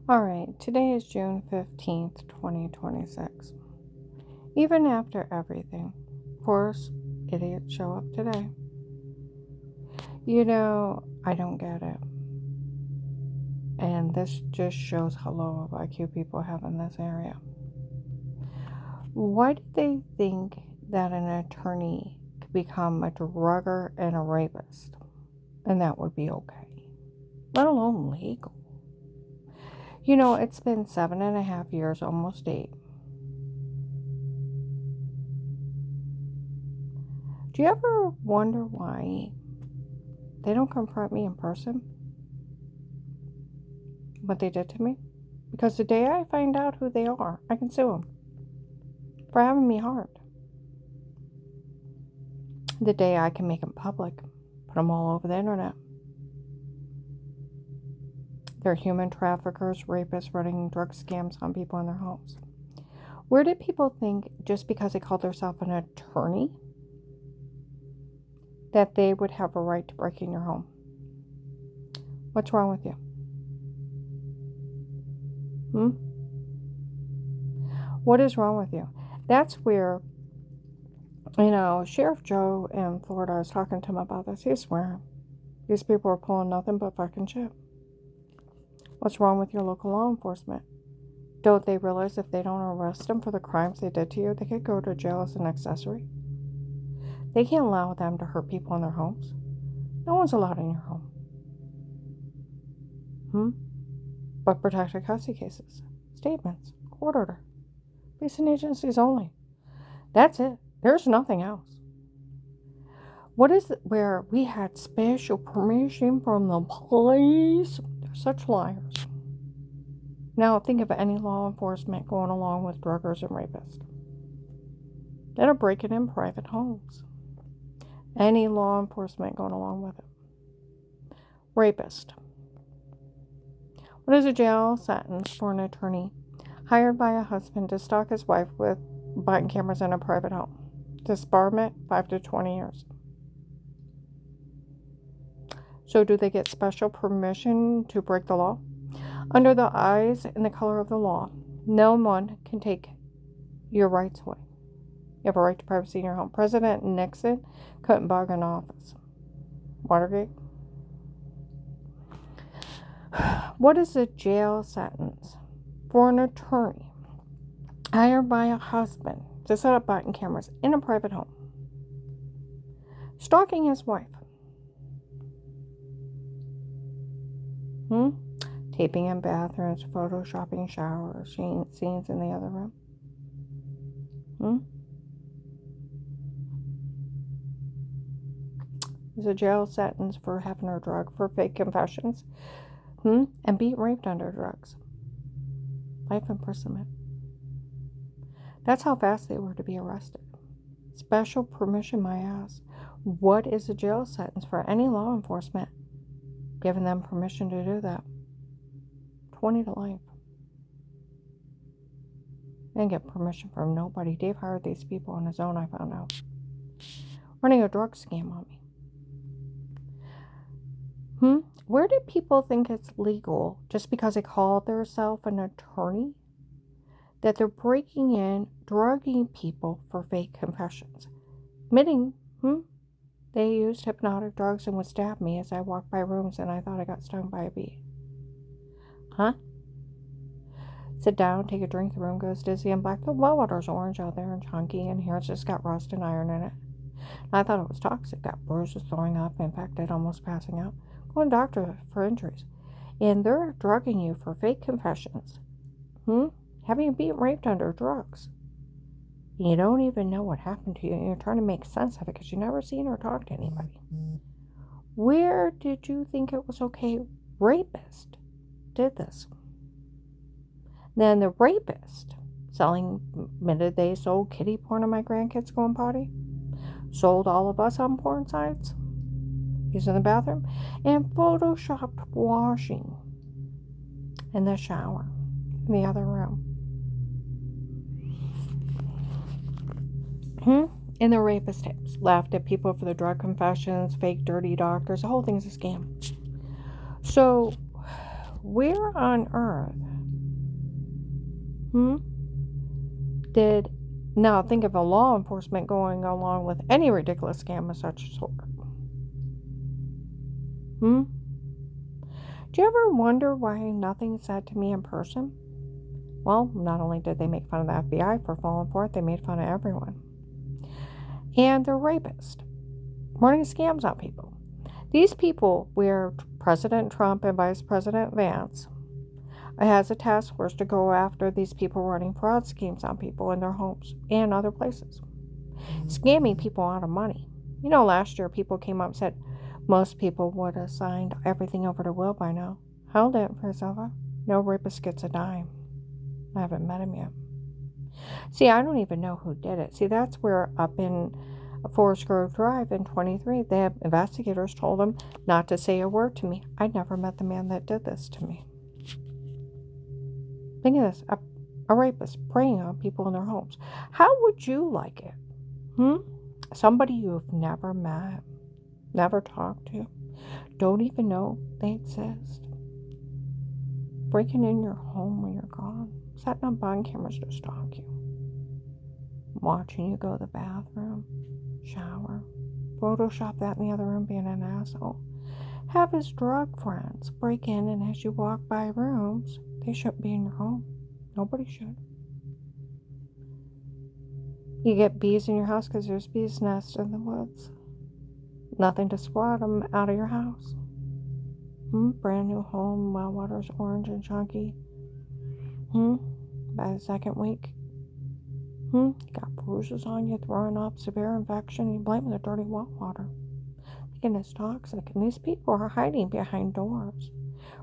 All right, today is June 15th, 2026. Even after everything, of course, idiots show up today. I don't get it. And this just shows how low of IQ people have in this area. Why do they think that an attorney could become a drugger and a rapist? And that would be okay, let alone legal. It's been 7.5 years, almost 8. Do you ever wonder why they don't confront me in person? What they did to me? Because the day I find out who they are, I can sue them for having me harmed. The day I can make them public, put them all over the internet. They're human traffickers, rapists, running drug scams on people in their homes. Where did people think, just because they called themselves an attorney, that they would have a right to break in your home? What's wrong with you? What is wrong with you? That's where, Sheriff Joe in Florida, I was talking to him about this. He's swearing. These people are pulling nothing but fucking shit. What's wrong with your local law enforcement? Don't they realize if they don't arrest them for the crimes they did to you, they could go to jail as an accessory? They can't allow them to hurt people in their homes. No one's allowed in your home. But protected custody cases, statements, court order, policing agencies only. That's it. There's nothing else. What is it where we had special permission from the police? They're such liars. Now think of any law enforcement going along with druggers and rapists that are breaking in private homes. Any law enforcement going along with it. Rapist. What is a jail sentence for an attorney hired by a husband to stalk his wife with body cameras in a private home? Disbarment, 5 to 20 years. So do they get special permission to break the law? Under the eyes and the color of the law, no one can take your rights away. You have a right to privacy in your home. President Nixon couldn't bug an office. Watergate. What is a jail sentence for an attorney hired by a husband to set up body cameras in a private home, stalking his wife? Taping in bathrooms, photoshopping showers, scenes in the other room. There's a jail sentence for having her drug for fake confessions. And being raped under drugs. Life imprisonment. That's how fast they were to be arrested. Special permission, my ass. What is a jail sentence for any law enforcement giving them permission to do that? 20 to life. They didn't get permission from nobody. Dave hired these people on his own, I found out. Running a drug scam on me. Where do people think it's legal just because they call themselves an attorney? That they're breaking in, drugging people for fake confessions. Admitting, they used hypnotic drugs and would stab me as I walked by rooms and I thought I got stung by a bee. Sit down, take a drink, the room goes dizzy and black. The well water's orange out there and chunky, and here it's just got rust and iron in it. And I thought it was toxic. Got bruises, throwing up, infected, almost passing out. Going to doctor for injuries. And they're drugging you for fake confessions. Having you being raped under drugs. You don't even know what happened to you. You're trying to make sense of it because you've never seen or talked to anybody. Where did you think it was okay? Rapist did this. Then the rapist admitted they sold kiddie porn to my grandkids going potty. Sold all of us on porn sites. Using the bathroom. And photoshopped washing in the shower in the other room. In the rapist tapes. Laughed at people for the drug confessions, fake dirty doctors. The whole thing's a scam. So, where on earth Hmm? Now think of a law enforcement going along with any ridiculous scam of such sort. Hmm? Do you ever wonder why nothing's said to me in person? Well, not only did they make fun of the FBI for falling for it, they made fun of everyone. And they're rapists, running scams on people. These people, where President Trump and Vice President Vance has a task force to go after these people running fraud schemes on people in their homes and other places, scamming people out of money. You know, last year people came up and said most people would have signed everything over to Will by now. Held it for Zova. No rapist gets a dime. I haven't met him yet. See, I don't even know who did it. See, that's where up in Forest Grove Drive in 23, the investigators told them not to say a word to me. I'd never met the man that did this to me. Think of this, a rapist preying on people in their homes. How would you like it? Somebody you've never met, never talked to, don't even know they exist. Breaking in your home when you're gone, setting up body cameras to stalk you, watching you go to the bathroom, shower, Photoshop that in the other room being an asshole. Have his drug friends break in, and as you walk by rooms, they shouldn't be in your home. Nobody should. You get bees in your house because there's bees' nests in the woods. Nothing to swat them out of your house. Brand new home, well water's orange and chunky. By the second week. You got bruises on you, throwing up, severe infection, you blame the dirty well water. Thinking it's toxic, and these people are hiding behind doors,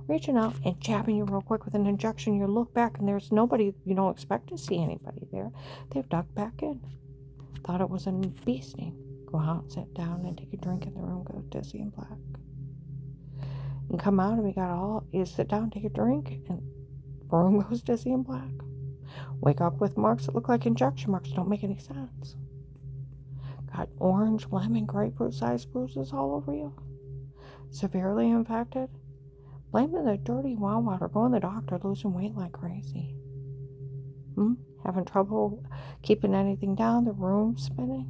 reaching out and jabbing you real quick with an injection. You look back and there's nobody, you don't expect to see anybody there. They've ducked back in. Thought it was a bee sting. Go out, sit down, and take a drink in the room, go dizzy and black. And come out and you sit down, take a drink, and the room goes dizzy and black. Wake up with marks that look like injection marks, don't make any sense. Got orange, lemon, grapefruit-sized bruises all over you. Severely infected. Blaming the dirty well water, going to the doctor, losing weight like crazy. Having trouble keeping anything down, the room spinning.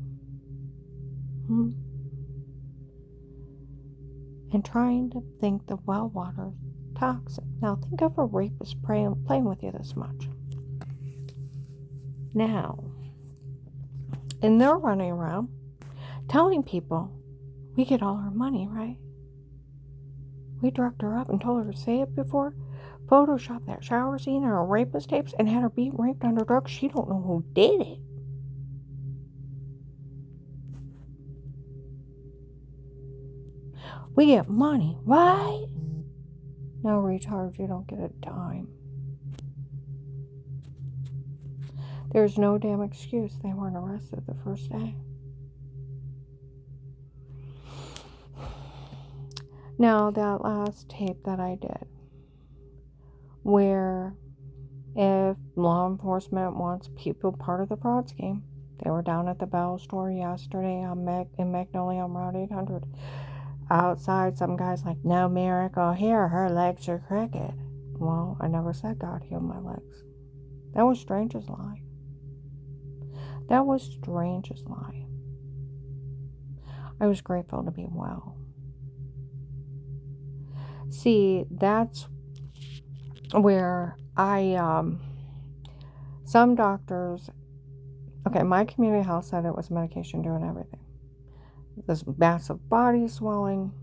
And trying to think the well water's toxic. Now think of a rapist playing with you this much. Now, and they're running around telling people, we get all our money, right? We drugged her up and told her to say it before. Photoshopped that shower scene on her rapist tapes and had her being raped under drugs. She don't know who did it. We get money, right? No, retard, you don't get a dime. There's no damn excuse they weren't arrested the first day. Now, that last tape that I did, where if law enforcement wants people part of the fraud scheme, they were down at the Bell store yesterday in Magnolia on Route 800. Outside, some guy's like, no miracle here, her legs are crooked. Well, I never said God healed my legs. That was strange as lie. That was strange as lie. I was grateful to be well. See, that's where some doctors, my community health said it was medication doing everything. This massive body swelling,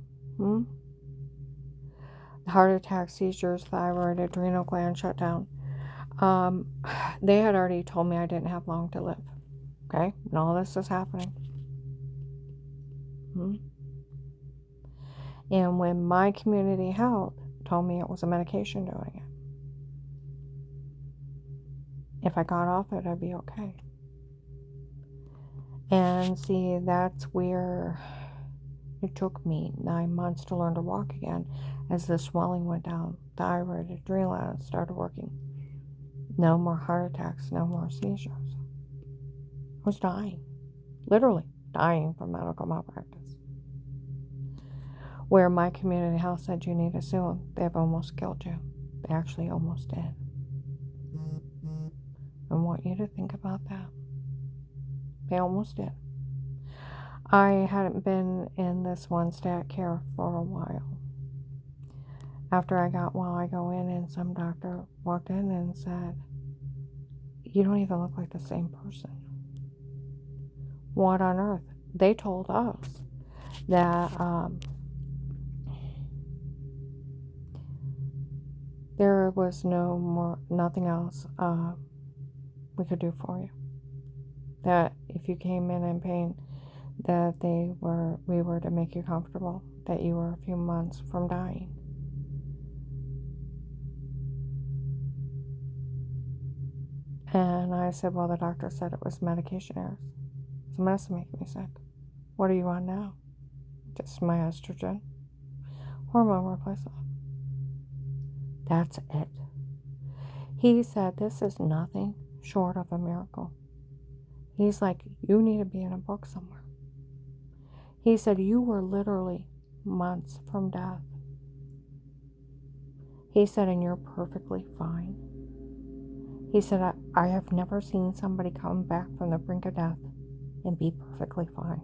heart attack, seizures, thyroid, adrenal gland shut down. They had already told me I didn't have long to live. Okay, and all this is happening. And when my community health told me it was a medication doing it, if I got off it, I'd be okay. And see, that's where it took me 9 months to learn to walk again as the swelling went down. Thyroid, adrenaline started working. No more heart attacks, no more seizures. I was dying. Literally dying from medical malpractice. Where my community health said you need to sue them, they've almost killed you. They actually almost did. I want you to think about that. They almost did. I hadn't been in this one stat care for a while. After I got well, I go in and some doctor walked in and said, "You don't even look like the same person." What on earth? They told us that there was nothing else we could do for you. That if you came in pain, that we were to make you comfortable, that you were a few months from dying. And I said, well, the doctor said it was medication errors. It's medicine making me sick. What are you on now? Just my estrogen. Hormone replacement. That's it. He said, this is nothing short of a miracle. He's like, you need to be in a book somewhere. He said, you were literally months from death. He said, and you're perfectly fine. He said, I have never seen somebody come back from the brink of death and be perfectly fine.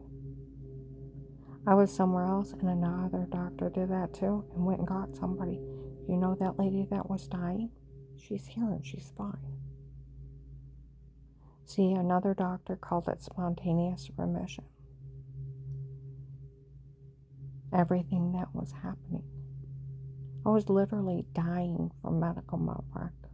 I was somewhere else and another doctor did that too and went and got somebody. You know that lady that was dying? She's here and she's fine. See, another doctor called it spontaneous remission. Everything that was happening. I was literally dying from medical malpractice.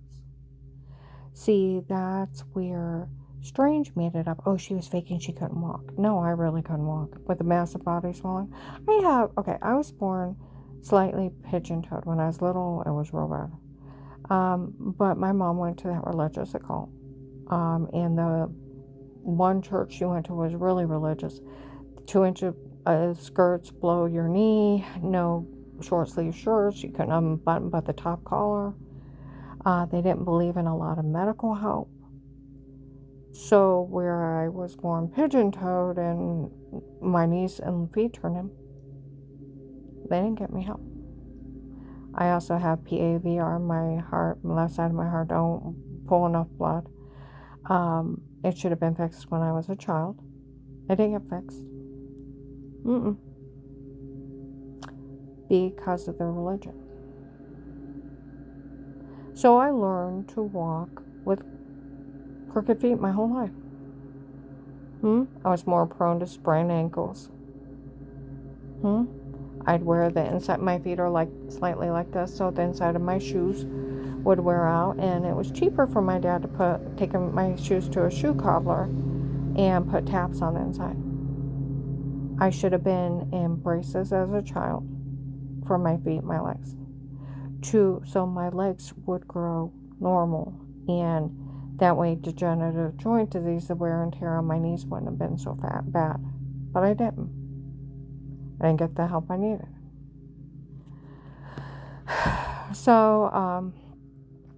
See, that's where Strange made it up. Oh, she was faking she couldn't walk. No, I really couldn't walk with a massive body swelling. I was born slightly pigeon-toed. When I was little, it was real bad. But my mom went to that religious occult. And the one church she went to was really religious. 2-inch skirts below your knee, no short sleeve shirts, you couldn't unbutton but the top collar. They didn't believe in a lot of medical help. So where I was born pigeon-toed and my knees and feet turned in, they didn't get me help. I also have PAVR. My heart, left side of my heart don't pull enough blood. It should have been fixed when I was a child. It didn't get fixed. Because of their religion. So I learned to walk with crooked feet my whole life. I was more prone to sprain ankles. I'd wear the inside, my feet are like slightly like this, so the inside of my shoes would wear out, and it was cheaper for my dad to take my shoes to a shoe cobbler and put taps on the inside. I should have been in braces as a child for my feet, my legs, so my legs would grow normal, and that way degenerative joint disease, the wear and tear on my knees wouldn't have been so bad. But I didn't. I didn't get the help I needed. So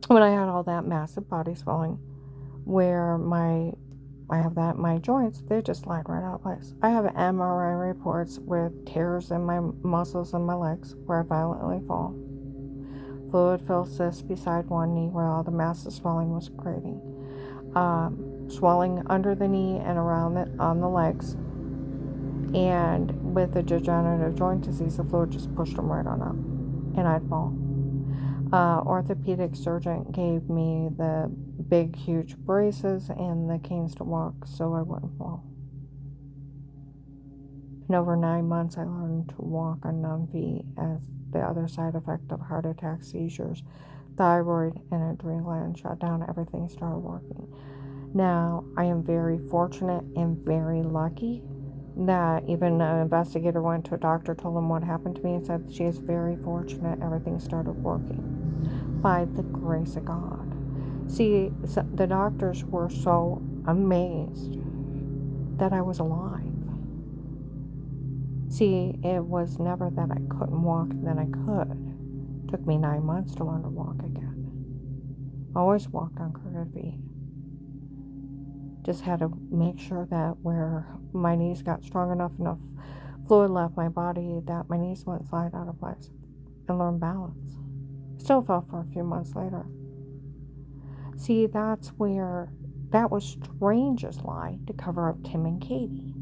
when I had all that massive body swelling, where my joints, they just slide right out of place. I have MRI reports with tears in my muscles and my legs where I violently fall. Fluid-filled cysts beside one knee where all the massive swelling was creating. Swelling under the knee and around it on the legs. And with the degenerative joint disease, the fluid just pushed them right on up. And I'd fall. Orthopedic surgeon gave me the big, huge braces and the canes to walk so I wouldn't fall. In over 9 months, I learned to walk on numb feet as the other side effect of heart attack, seizures, thyroid, and adrenal gland shut down. Everything started working. Now, I am very fortunate and very lucky that even an investigator went to a doctor, told him what happened to me, and said she is very fortunate everything started working by the grace of God. See, the doctors were so amazed that I was alive. See, it was never that I couldn't walk and then I could. It took me 9 months to learn to walk again. I always walked on crooked feet. Just had to make sure that where my knees got strong enough fluid left my body that my knees wouldn't slide out of place, and learn balance. Still fell for a few months later. See, that's where That was Strange's lie to cover up Tim and Katie.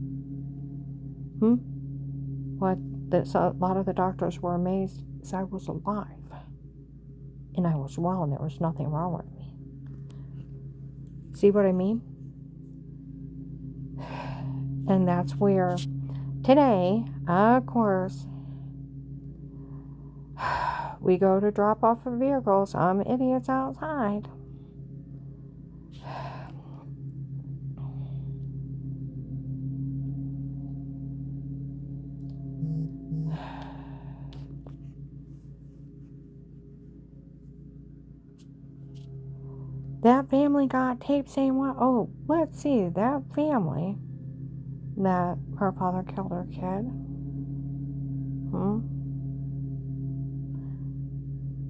What? A lot of the doctors were amazed as I was alive. And I was well, and there was nothing wrong with me. See what I mean? And that's where today, of course, we go to drop off a vehicle. Some idiots outside. That family got taped saying what? Oh, let's see. That family that her father killed her kid.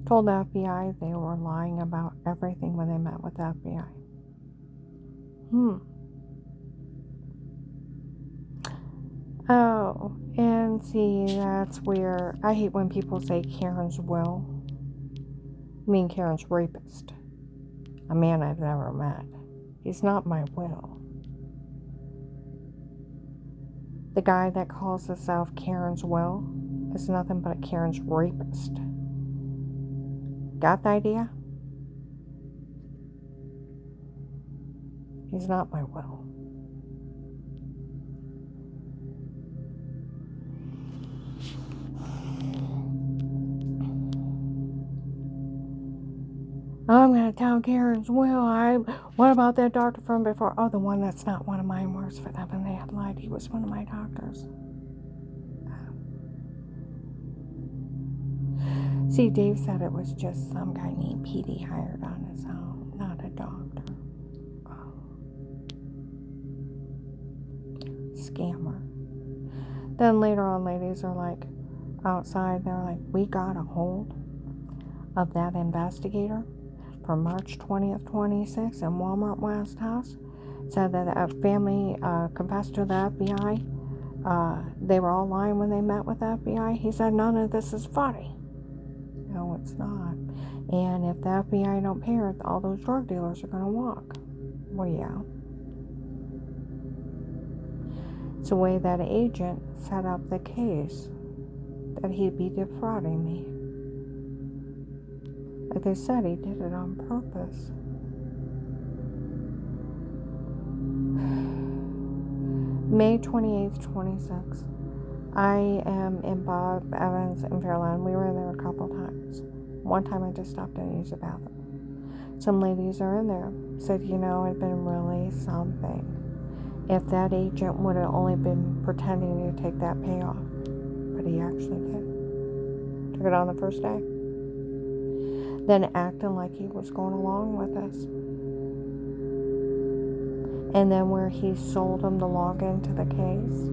Told the FBI they were lying about everything when they met with the FBI. Oh, and see, that's where I hate when people say Karen's will. I mean Karen's rapist. A man I've never met. He's not my will. The guy that calls himself Karen's will is nothing but a Karen's rapist. Got the idea? He's not my will. I'm going to tell Karen's will. What about that doctor from before? Oh, the one that's not one of mine works for them, and they had lied. He was one of my doctors. See, Dave said it was just some guy named Pete he hired on his own, not a doctor. Scammer. Then later on, ladies are like outside. They're like, we got a hold of that investigator from March 20th, 26 in Walmart West House. Said that a family confessed to the FBI. They were all lying when they met with the FBI. He said none of this is funny. No, it's not. And if the FBI don't pay her, all those drug dealers are going to walk. Well, yeah. It's the way that agent set up the case that he'd be defrauding me. Like they said, he did it on purpose. May 28th, 26. I am in Bob Evans in Fairlawn. We were in there a couple times. One time I just stopped in to use the bathroom. Some ladies are in there. Said, it'd been really something if that agent would have only been pretending to take that payoff. But he actually did. Took it on the first day. Then acting like he was going along with us. And then where he sold them the login to the case,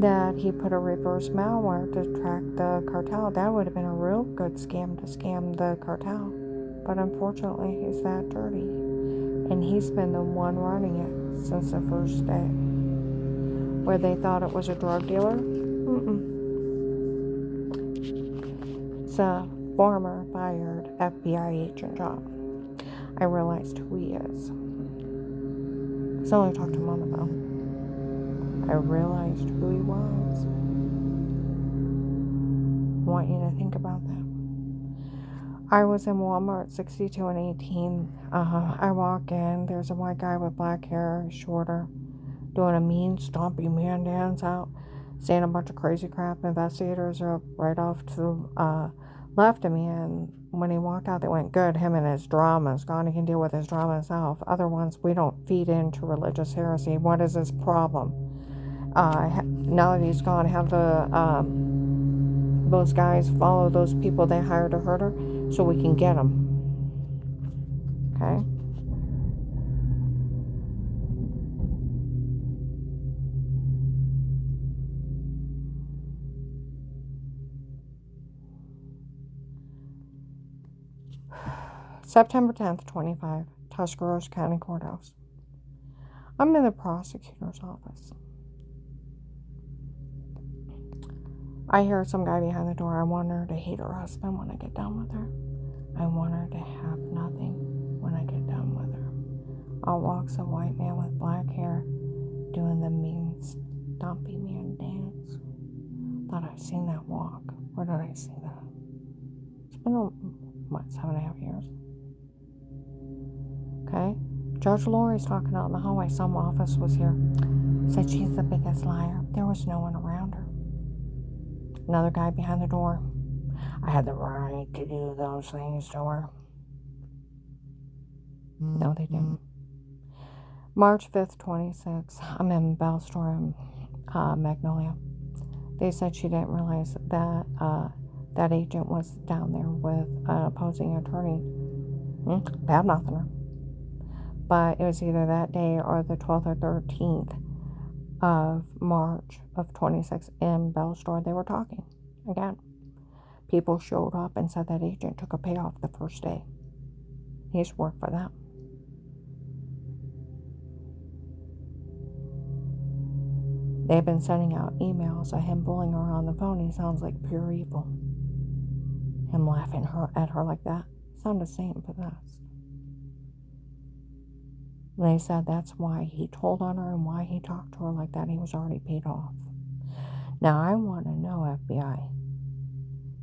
that he put a reverse malware to track the cartel. That would have been a real good scam to scam the cartel. But unfortunately, he's that dirty. And he's been the one running it since the first day. Where they thought it was a drug dealer. It's a former fired FBI agent job. I realized who he is. I only talked to him on the phone. I realized who he was. I want you to think about that. I was in Walmart 62 and 18. I walk in. There's a white guy with black hair, shorter, doing a mean, stompy man dance out, saying a bunch of crazy crap. Investigators are right off to the left of me, and when he walked out, they went, good, him and his drama's gone. He can deal with his drama himself. Other ones, we don't feed into religious heresy. What is his problem? Now that he's gone, have those guys follow those people they hired to hurt her so we can get them. Okay? September 10th, 25, Tuscarawas County Courthouse. I'm in the prosecutor's office. I hear some guy behind the door. I want her to hate her husband when I get done with her. I want her to have nothing when I get done with her. Out walks a white man with black hair, doing the mean stompy man dance. Thought I'd seen that walk. Where did I see that? It's been, 7.5 years. Okay. Judge Lori's talking out in the hallway. Some office was here. Said she's the biggest liar. There was no one around her. Another guy behind the door. I had the right to do those things to her. No, they didn't. March 5th, 26. I'm in Bell Store in Magnolia. They said she didn't realize that that agent was down there with an opposing attorney. Bad nothing her. But it was either that day or the 12th or 13th of March of 26 in Bell Store. They were talking again. People showed up and said that agent took a payoff the first day. He used to work for them. They've been sending out emails of him bullying her on the phone. He sounds like pure evil. Him laughing at her like that. Sounded Satan possessed. They said that's why he told on her and why he talked to her like that. He was already paid off. Now I want to know, FBI,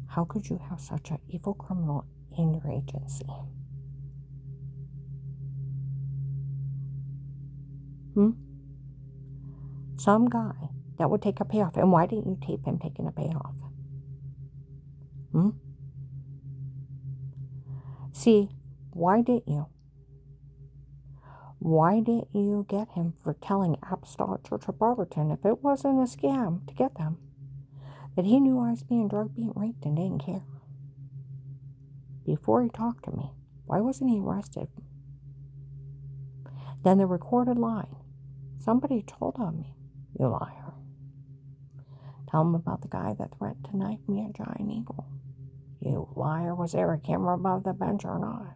how could you have such an evil criminal in your agency? Some guy that would take a payoff. And why didn't you tape him taking a payoff? See, why didn't you? Why didn't you get him for telling Apostolic Church of Barberton, if it wasn't a scam to get them, that he knew I was being drugged, being raped, and didn't care? Before he talked to me, why wasn't he arrested? Then the recorded line. Somebody told on me, you liar. Tell him about the guy that threatened to knife me at Giant Eagle. You liar. Was there a camera above the bench or not?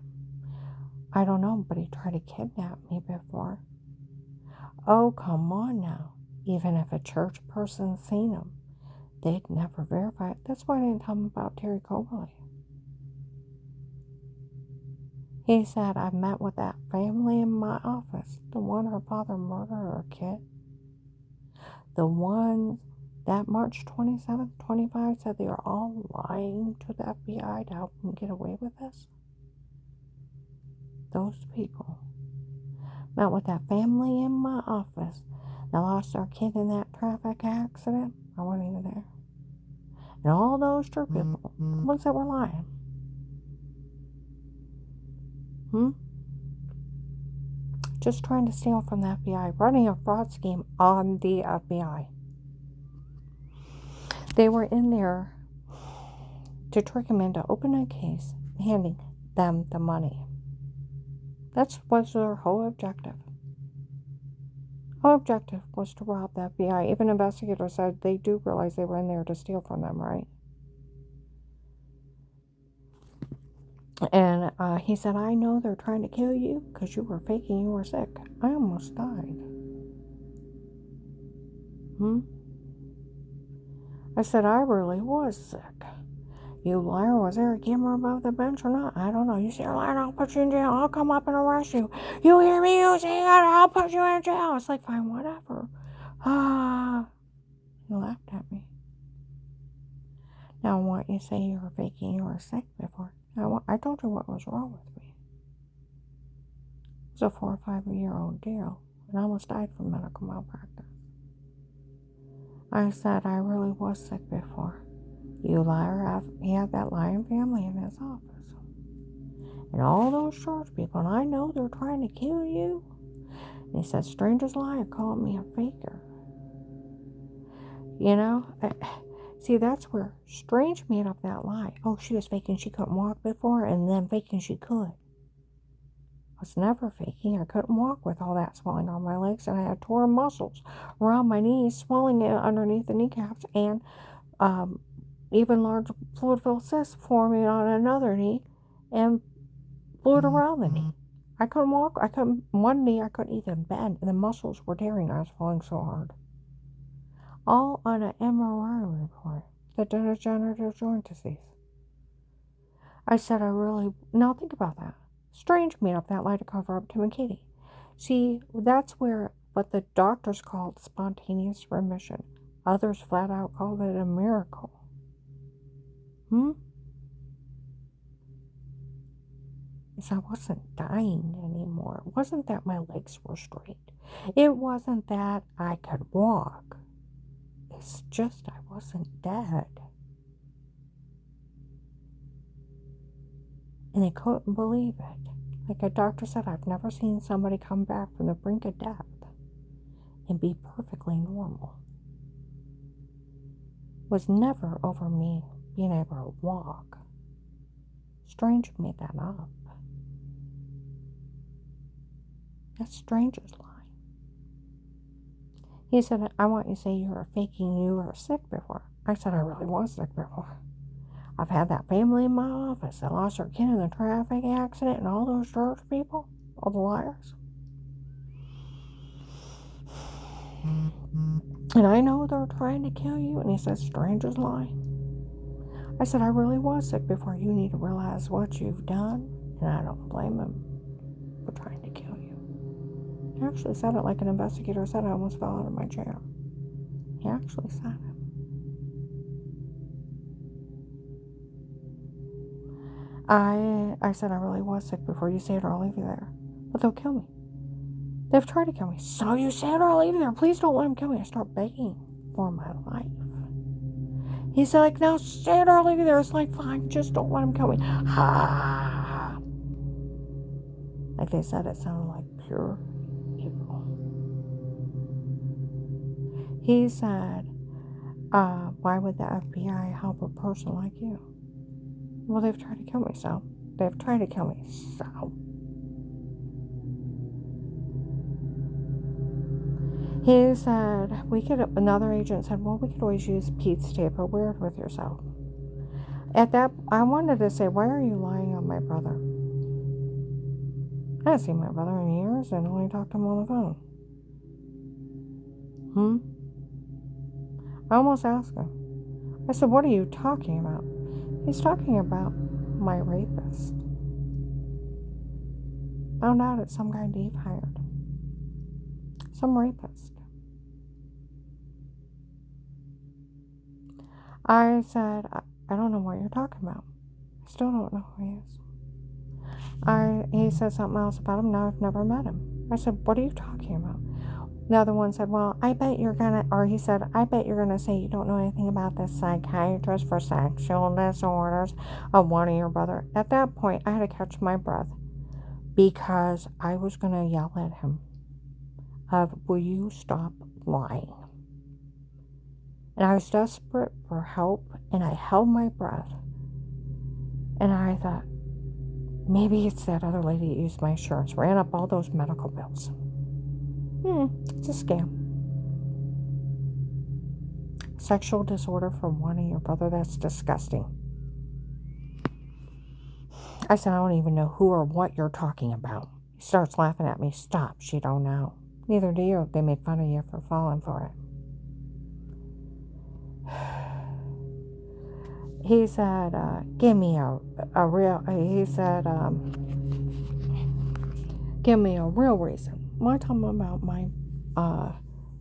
I don't know, but he tried to kidnap me before. Oh, come on now. Even if a church person seen him, they'd never verify it. That's why I didn't tell him about Terry Coberly. He said, I've met with that family in my office. The one her father murdered her kid. The ones that March 27th, 25 said they were all lying to the FBI to help them get away with this. Those people met with that family in my office that lost their kid in that traffic accident. I wasn't even there. And all those church people, the ones that were lying. Just trying to steal from the FBI, running a fraud scheme on the FBI. They were in there to trick him into opening a case, handing them the money. That was their whole objective. Whole objective was to rob the FBI. Even investigators said they do realize they were in there to steal from them, right? And he said, I know they're trying to kill you because you were faking you were sick. I almost died. I said, I really was sick. You liar, was there a camera above the bench or not? I don't know. You say you're lying, I'll put you in jail. I'll come up and arrest you. You hear me? You say that, I'll put you in jail. It's like, fine, whatever. He laughed at me. Now, what you say you were faking you were sick before. I told you what was wrong with me. It was a 4 or 5 year old deal, and I almost died from medical malpractice. I said I really was sick before. You liar, he had that lying family in his office. And all those church people, and I know they're trying to kill you. And he said, strangers lie, called me a faker. You know, see, that's where Strange made up that lie. Oh, she was faking she couldn't walk before, and then faking she could. I was never faking. I couldn't walk with all that swelling on my legs, and I had torn muscles around my knees, swelling underneath the kneecaps, and even large fluid-filled cysts forming on another knee, and fluid around the knee. I couldn't walk. One knee I couldn't even bend, and the muscles were tearing. I was falling so hard. All on an MRI report, the degenerative joint disease. I said, now think about that. Strange made up that lie to cover up Tim and Katie. See, that's where what the doctors called spontaneous remission. Others flat out called it a miracle. Is I wasn't dying anymore. It wasn't that my legs were straight. It wasn't that I could walk. It's just I wasn't dead. And they couldn't believe it. Like a doctor said, I've never seen somebody come back from the brink of death and be perfectly normal. It was never over me being able to walk. Stranger made that up. That's Stranger's line. He said, I want you to say you were faking you were sick before. I said, I really was sick before. I've had that family in my office that lost their kid in a traffic accident and all those church people, all the liars. And I know they're trying to kill you. And he says, Stranger's lie. I said, I really was sick before. You need to realize what you've done. And I don't blame him for trying to kill you. He actually said it like an investigator said. I almost fell out of my chair. He actually said it. I said I really was sick before. You say it or I'll leave you there. But they'll kill me. They've tried to kill me. So you say it or I'll leave you there. Please don't let them kill me. I start begging for my life. He's like, now say it or I'll leave you there. It's like, fine, just don't let them kill me. Ha! Like they said, it sounded like pure evil. He said, why would the FBI help a person like you? Well, they've tried to kill me, so. They've tried to kill me, so. He said, another agent said, well, we could always use Pete's tape, but wear it with yourself. At that, I wanted to say, why are you lying on my brother? I haven't seen my brother in years and only talked to him on the phone. I almost asked him. I said, what are you talking about? He's talking about my rapist. Found out it's some guy Dave hired. Some rapist. I said, I don't know what you're talking about. I still don't know who he is. He said something else about him. Now I've never met him. I said, what are you talking about? The other one said, well, I bet you're gonna, or he said, I bet you're gonna say you don't know anything about this psychiatrist for sexual disorders of one of your brother. At that point, I had to catch my breath because I was gonna yell at him will you stop lying? And I was desperate for help, and I held my breath. And I thought, maybe it's that other lady that used my insurance, ran up all those medical bills. It's a scam. Sexual disorder from one of your brother, that's disgusting. I said, I don't even know who or what you're talking about. He starts laughing at me. Stop, she don't know. Neither do you. They made fun of you for falling for it. He said, give me a real reason. Well, I told him about my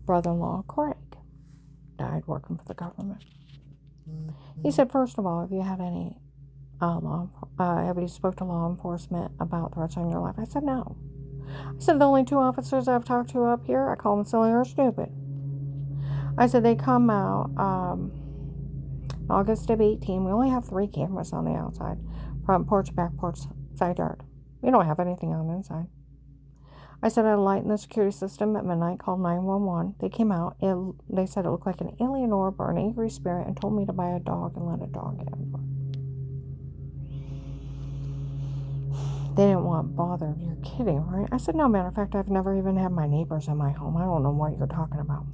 brother-in-law, Craig. Died working for the government. He said, first of all, have you had any have you spoke to law enforcement about threats on your life? I said, no. I said, the only two officers I've talked to up here, I call them silly or stupid. I said, they come out August of 18. We only have 3 cameras on the outside. Front porch, back porch, side yard. We don't have anything on the inside. I said, I lightened the security system at midnight, called 911. They came out. They said it looked like an alien orb or an angry spirit and told me to buy a dog and let a dog in. They didn't want bothered. You're kidding, right? I said, no, matter of fact, I've never even had my neighbors in my home. I don't know what you're talking about.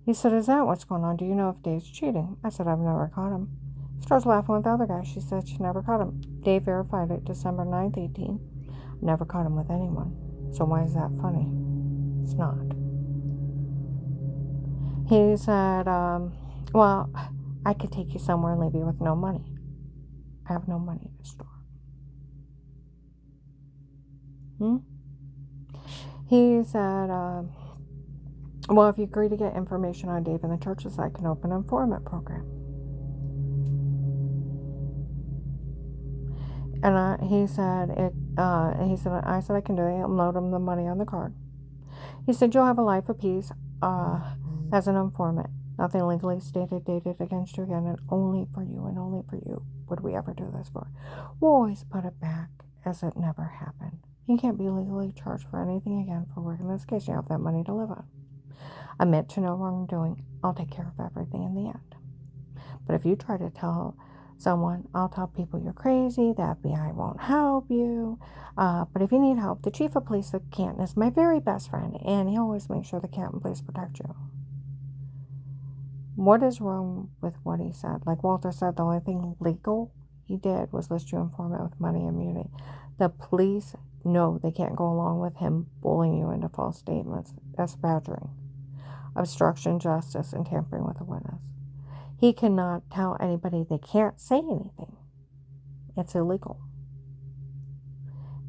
He said, is that what's going on? Do you know if Dave's cheating? I said, I've never caught him. He starts laughing with the other guy. She said she never caught him. Dave verified it December 9th, 18. Never caught him with anyone. So why is that funny? It's not. He said, well, I could take you somewhere and leave you with no money. I have no money to store. Hmm? He said, well, if you agree to get information on Dave and the churches, I can open an informant program. And he said, I said, I can do it. I'll load him the money on the card. He said, you'll have a life of peace as an informant. Nothing legally dated against you again, and only for you would we ever do this for. We'll always put it back as it never happened. You can't be legally charged for anything again for work in this case. You have that money to live on. Admit to no wrongdoing. I'll take care of everything in the end. But if you try to tell someone, I'll tell people you're crazy, the FBI won't help you. But if you need help, the chief of police of Canton is my very best friend, and he always makes sure the Canton police protect you. What is wrong with what he said? Like Walter said, the only thing legal he did was list you informant with money immunity. The police know they can't go along with him bullying you into false statements. That's badgering, obstruction of justice, and tampering with a witness. He cannot tell anybody they can't say anything. It's illegal.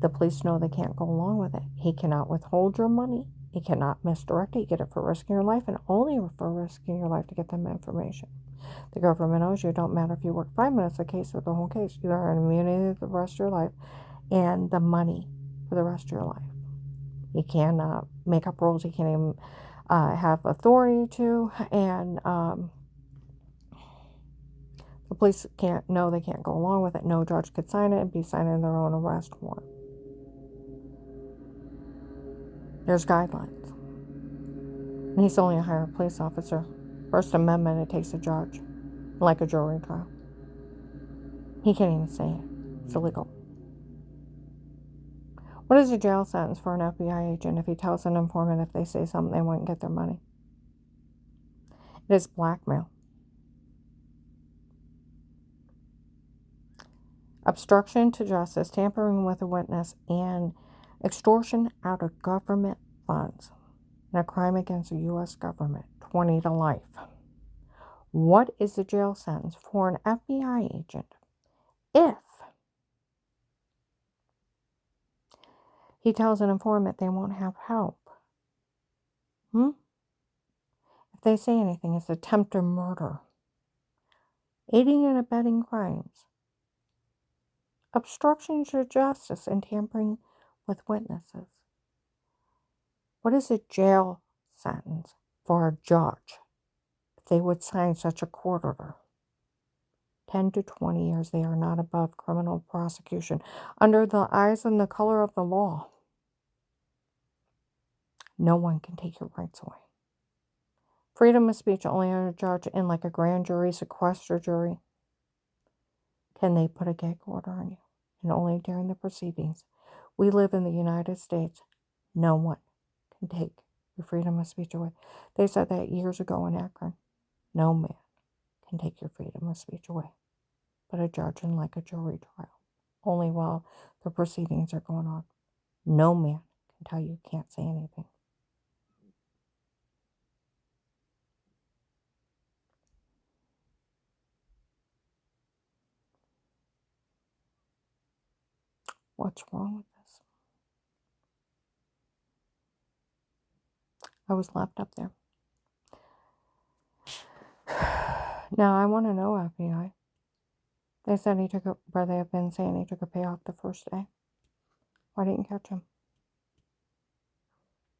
The police know they can't go along with it. He cannot withhold your money. He cannot misdirect it. You get it for risking your life, and only for risking your life to get them information. The government knows you. It don't matter if you work 5 minutes a case or the whole case. You are immunity the rest of your life and the money for the rest of your life. You cannot make up rules. You can't even have authority to, and the police they can't go along with it. No judge could sign it and be signing their own arrest warrant. There's guidelines. And he's only a hired police officer. First Amendment, it takes a judge, like a jury trial. He can't even say it. It's illegal. What is a jail sentence for an FBI agent if he tells an informant if they say something they won't get their money? It is blackmail. Obstruction to justice, tampering with a witness, and extortion out of government funds. And a crime against the U.S. government, 20 to life. What is the jail sentence for an FBI agent if he tells an informant they won't have help? If they say anything, it's attempted murder, aiding and abetting crimes, obstruction to justice, and tampering with witnesses. What is a jail sentence for a judge if they would sign such a court order? 10 to 20 years. They are not above criminal prosecution under the eyes and the color of the law. No one can take your rights away. Freedom of speech only on a judge in like a grand jury, sequester jury. Can they put a gag order on you? And only during the proceedings. We live in the United States. No one can take your freedom of speech away. They said that years ago in Akron. No man can take your freedom of speech away. But a judge in like a jury trial. Only while the proceedings are going on. No man can tell you can't say anything. What's wrong with this? I was left up there. Now I want to know, FBI. They said where they have been saying he took a payoff the first day. Why didn't you catch him?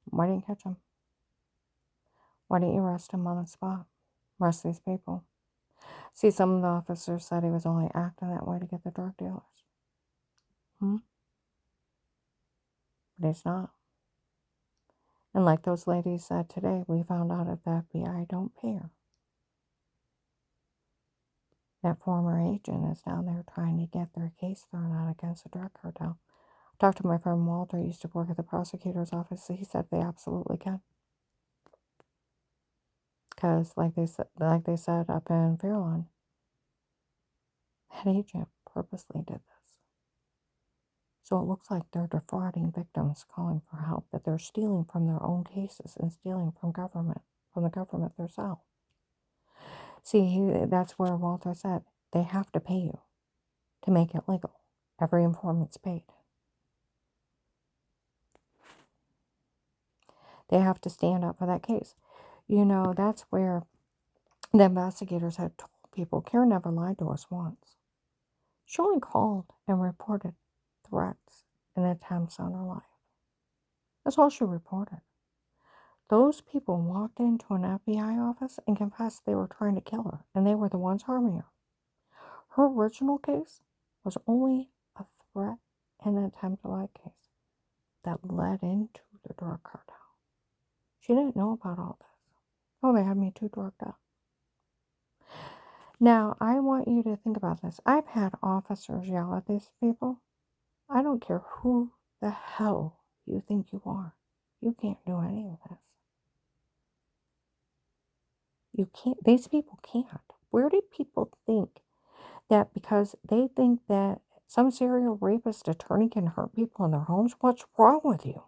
Why didn't you catch him? Why didn't you arrest him on the spot? Arrest these people. See, some of the officers said he was only acting that way to get the drug dealers. But he's not. And like those ladies said today, we found out if the FBI don't pay her. That former agent is down there trying to get their case thrown out against the drug cartel. I talked to my friend Walter, he used to work at the prosecutor's office. He said they absolutely can. Because like they said up in Fairlawn, that agent purposely did this. So it looks like they're defrauding victims calling for help, that they're stealing from their own cases and stealing from the government themselves. See, that's where Walter said they have to pay you to make it legal. Every informant's paid. They have to stand up for that case. That's where the investigators had told people Karen never lied to us once. She only called and reported threats and attempts on her life. That's all she reported. Those people walked into an FBI office and confessed they were trying to kill her, and they were the ones harming her. Her original case was only a threat and attempt to lie case that led into the drug cartel. She didn't know about all this. Oh, they had me too drugged up. Now, I want you to think about this. I've had officers yell at these people. I don't care who the hell you think you are. You can't do any of this. You can't. These people can't. Where do people think that because they think that some serial rapist attorney can hurt people in their homes? What's wrong with you?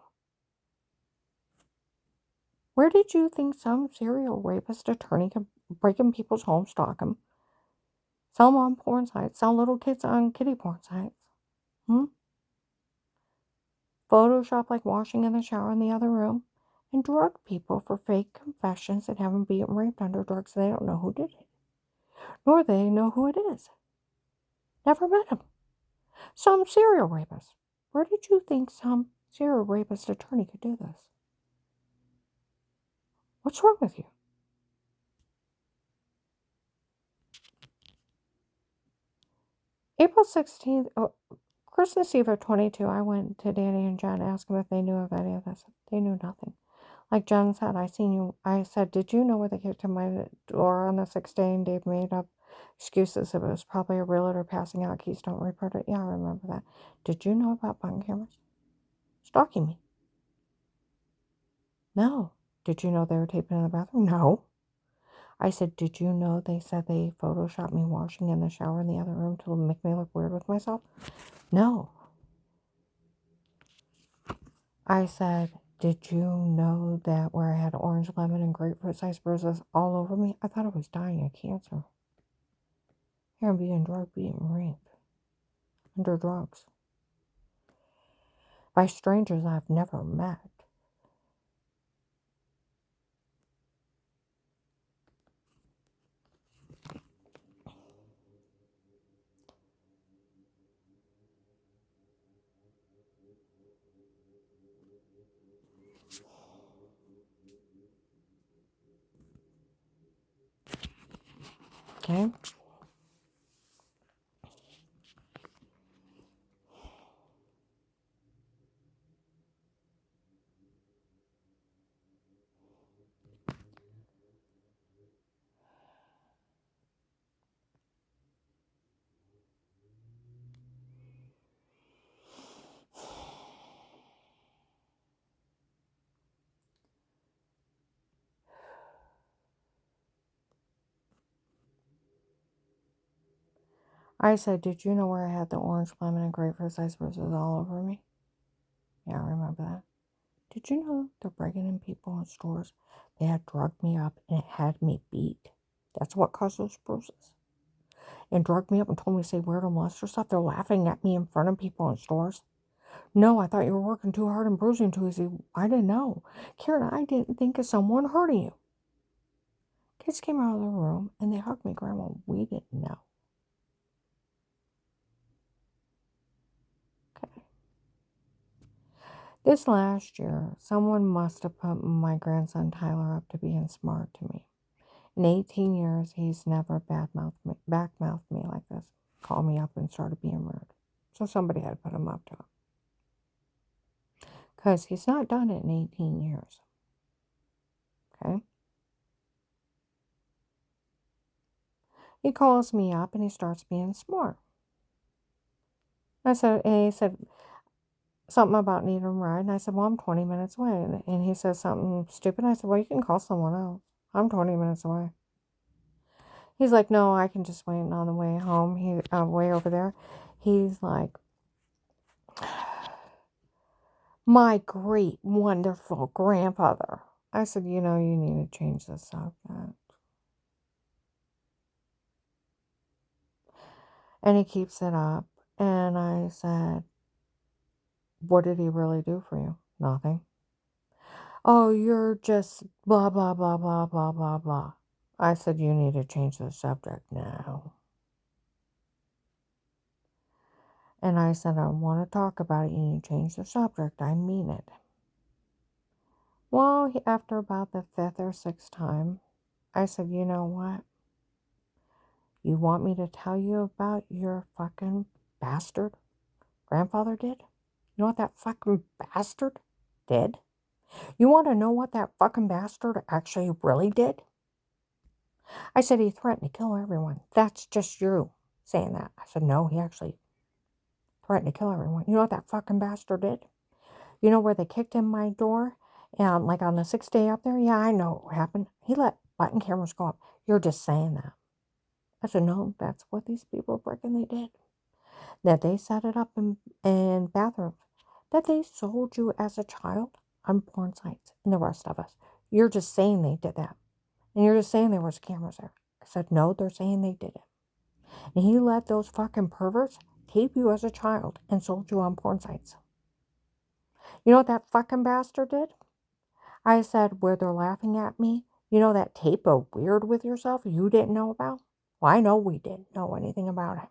Where did you think some serial rapist attorney can break in people's homes, stalk them, sell them on porn sites, sell little kids on kiddie porn sites? Photoshop like washing in the shower in the other room, and drug people for fake confessions that haven't been raped under drugs. They don't know who did it, nor they know who it is. Never met him. Some serial rapist. Where did you think some serial rapist attorney could do this? What's wrong with you? April 16th, Christmas Eve of 22, I went to Danny and Jen, asked them if they knew of any of this. They knew nothing. Like Jen said, I said, did you know where they kicked in my door on the 6th day? And Dave made up excuses. It was probably a realtor passing out keys, don't report it. Yeah, I remember that. Did you know about button cameras? Stalking me? No. Did you know they were taping in the bathroom? No. I said, did you know they said they photoshopped me washing in the shower in the other room to make me look weird with myself? No. I said, did you know that where I had orange, lemon, and grapefruit sized bruises all over me? I thought I was dying of cancer. Here I'm being drugged, being raped. Under drugs. By strangers I've never met. Okay? I said, did you know where I had the orange, lemon, and grapefruit sized bruises all over me? Yeah, I remember that. Did you know they're breaking in people in stores? They had drugged me up and it had me beat. That's what caused those bruises. And drugged me up and told me to say weird and molester stuff. They're laughing at me in front of people in stores. No, I thought you were working too hard and bruising too easy. I didn't know. Karen, I didn't think of someone hurting you. Kids came out of the room and they hugged me, Grandma. We didn't know. Okay. This last year, someone must have put my grandson Tyler up to being smart to me. In 18 years, he's never backmouthed me like this. Called me up and started being rude. So somebody had to put him up to him. Because he's not done it in 18 years. Okay? He calls me up and he starts being smart. And he said something about needing a ride. And I said, well, I'm 20 minutes away. And he says something stupid. I said, well, you can call someone else. I'm 20 minutes away. He's like, no, I can just wait on the way home. Way over there. He's like, my great, wonderful grandfather. I said, you need to change the subject. And he keeps it up. And I said, what did he really do for you? Nothing. Oh, you're just blah, blah, blah, blah, blah, blah, blah. I said, you need to change the subject now. And I said, I don't want to talk about it. You need to change the subject. I mean it. Well, after about the 5th or 6th time, I said, you know what? You want me to tell you about your fucking bastard grandfather did? You know what that fucking bastard did? You want to know what that fucking bastard actually really did? I said, he threatened to kill everyone. That's just you saying that. I said, no, he actually threatened to kill everyone. You know what that fucking bastard did? You know where they kicked in my door? And like on the 6th day up there? Yeah, I know what happened. He let button cameras go up. You're just saying that. I said, no, that's what these people breaking they did. That they set it up in bathrooms. That they sold you as a child on porn sites. And the rest of us. You're just saying they did that. And you're just saying there was cameras there. I said, no, they're saying they did it. And he let those fucking perverts tape you as a child and sold you on porn sites. You know what that fucking bastard did? I said, where they're laughing at me, you know that tape of Weird With Yourself you didn't know about? Well, I know we didn't know anything about it.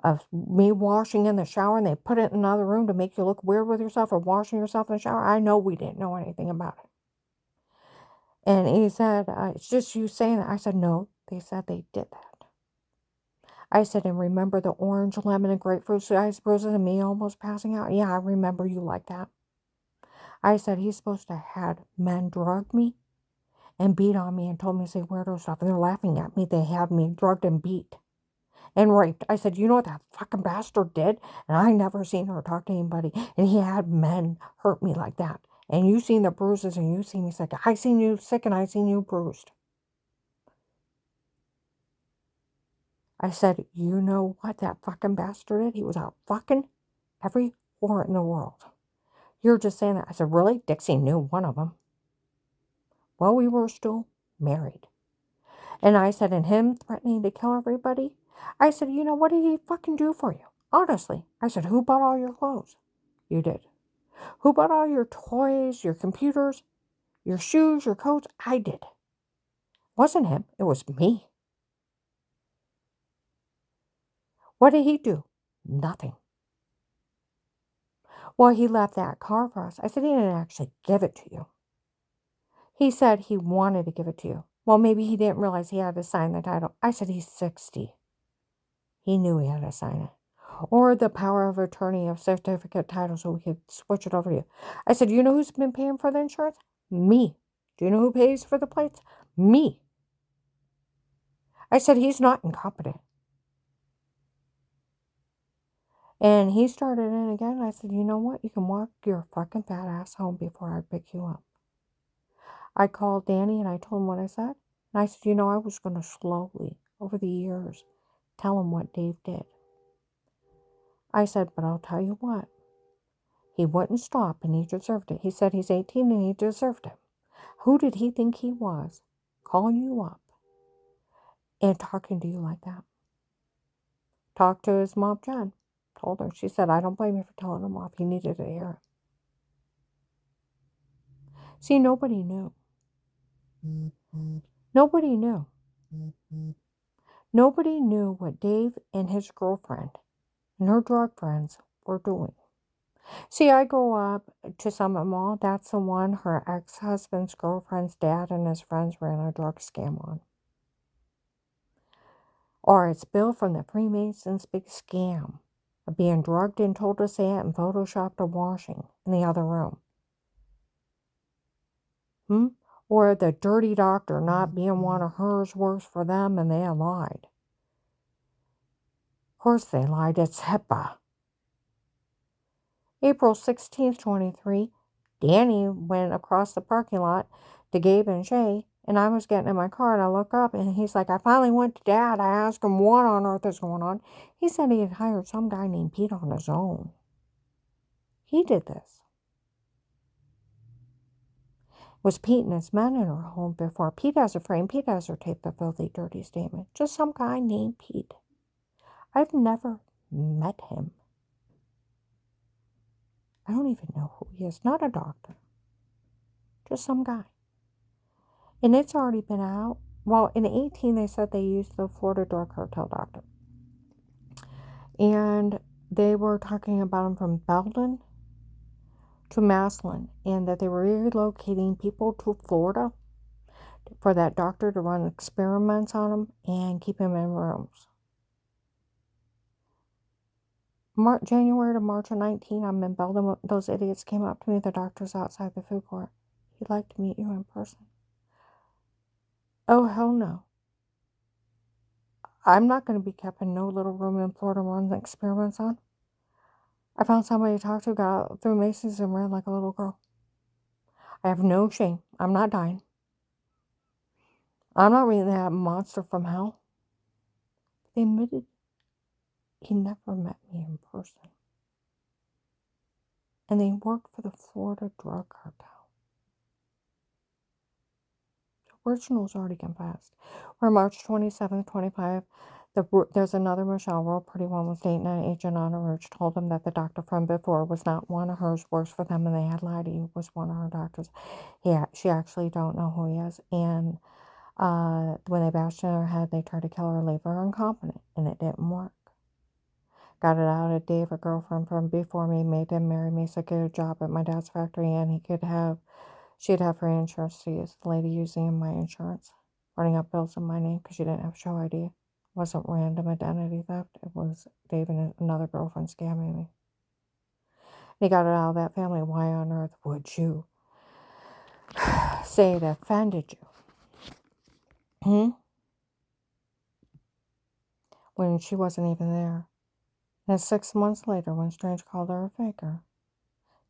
Of me washing in the shower and they put it in another room to make you look weird with yourself or washing yourself in the shower. I know we didn't know anything about it. And he said, it's just you saying that. I said, no, they said they did that. I said, and remember the orange, lemon, and grapefruit ice bruises and me almost passing out? Yeah, I remember you like that. I said, he's supposed to have men drug me and beat on me and told me to say weirdo stuff. And they're laughing at me. They have me drugged and beat and raped. I said, you know what that fucking bastard did? And I never seen her talk to anybody. And he had men hurt me like that. And you seen the bruises and you seen me sick. I seen you sick and I seen you bruised. I said, you know what that fucking bastard did? He was out fucking every whore in the world. You're just saying that. I said, really? Dixie knew one of them. Well, we were still married. And I said, and him threatening to kill everybody? I said, you know, what did he fucking do for you? Honestly. I said, who bought all your clothes? You did. Who bought all your toys, your computers, your shoes, your coats? I did. It wasn't him. It was me. What did he do? Nothing. Well, he left that car for us. I said, he didn't actually give it to you. He said he wanted to give it to you. Well, maybe he didn't realize he had to sign the title. I said, he's 60. He knew he had to sign it. Or the power of attorney of certificate title so we could switch it over to you. I said, you know who's been paying for the insurance? Me. Do you know who pays for the plates? Me. I said, he's not incompetent. And he started in again. I said, you know what? You can walk your fucking fat ass home before I pick you up. I called Danny and I told him what I said. And I said, you know, I was going to slowly, over the years, tell him what Dave did. I said, but I'll tell you what. He wouldn't stop and he deserved it. He said he's 18 and he deserved it. Who did he think he was, calling you up and talking to you like that? Talked to his mom, Jen. Told her. She said, I don't blame you for telling him off. He needed to hear it. See, nobody knew. Nobody knew. Nobody knew what Dave and his girlfriend and her drug friends were doing. See, I go up to Summit Mall. That's the one her ex-husband's girlfriend's dad and his friends ran a drug scam on. Or it's Bill from the Freemasons' big scam of being drugged and told to say it and photoshopped a washing in the other room. Or the dirty doctor not being one of hers works for them and they lied. Of course they lied. It's HIPAA. April 16th, 23, Danny went across the parking lot to Gabe and Shay, and I was getting in my car, and I look up, and he's like, I finally went to Dad. I asked him what on earth is going on. He said he had hired some guy named Pete on his own. He did this. It was Pete and his men in her home before. Pete has a frame. Pete has her tape the filthy, dirty statement. Just some guy named Pete. I've never met him. I don't even know who he is. Not a doctor. Just some guy. And it's already been out. Well, in 18, they said they used the Florida drug cartel doctor. And they were talking about him from Belden to Maslin, and that they were relocating people to Florida for that doctor to run experiments on him and keep him in rooms. January to March of 19, I'm in Belden. Those idiots came up to me. The doctor's outside the food court. He'd like to meet you in person. Oh, hell no. I'm not going to be kept in no little room in Florida running experiments on. I found somebody to talk to, got out through Macy's and ran like a little girl. I have no shame. I'm not dying. I'm not reading that monster from hell. They admitted he never met me in person. And they worked for the Florida drug cartel. The original's already confessed. Where March 27th, 25, there's another Michelle, real pretty one, was dating an agent on her, which told him that the doctor from before was not one of hers, works for them, and they had lied. He was one of her doctors. She actually don't know who he is. And when they bashed in her head, they tried to kill her, leave her incompetent, and it didn't work. Got it out of Dave, a girlfriend from before me, made him marry me, so get a job at my dad's factory, and she'd have free insurance to use. The lady using my insurance, running up bills in my name because she didn't have show ID. It wasn't random identity theft. It was Dave and another girlfriend scamming me. He got it out of that family. Why on earth would you say it offended you? When she wasn't even there. And 6 months later, when Strange called her a faker,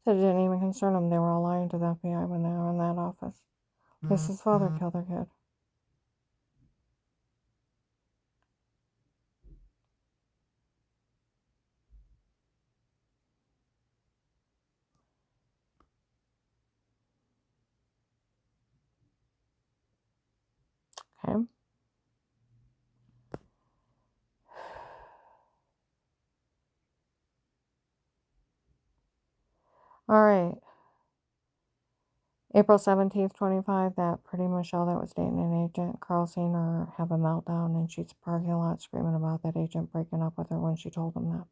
said it didn't even concern him. They were all lying to the FBI when they were in that office. His father killed their kid. Okay? All right. April 17th, 25, that pretty Michelle that was dating an agent, Carl seen her have a meltdown, and she's parking lot screaming about that agent breaking up with her when she told him that,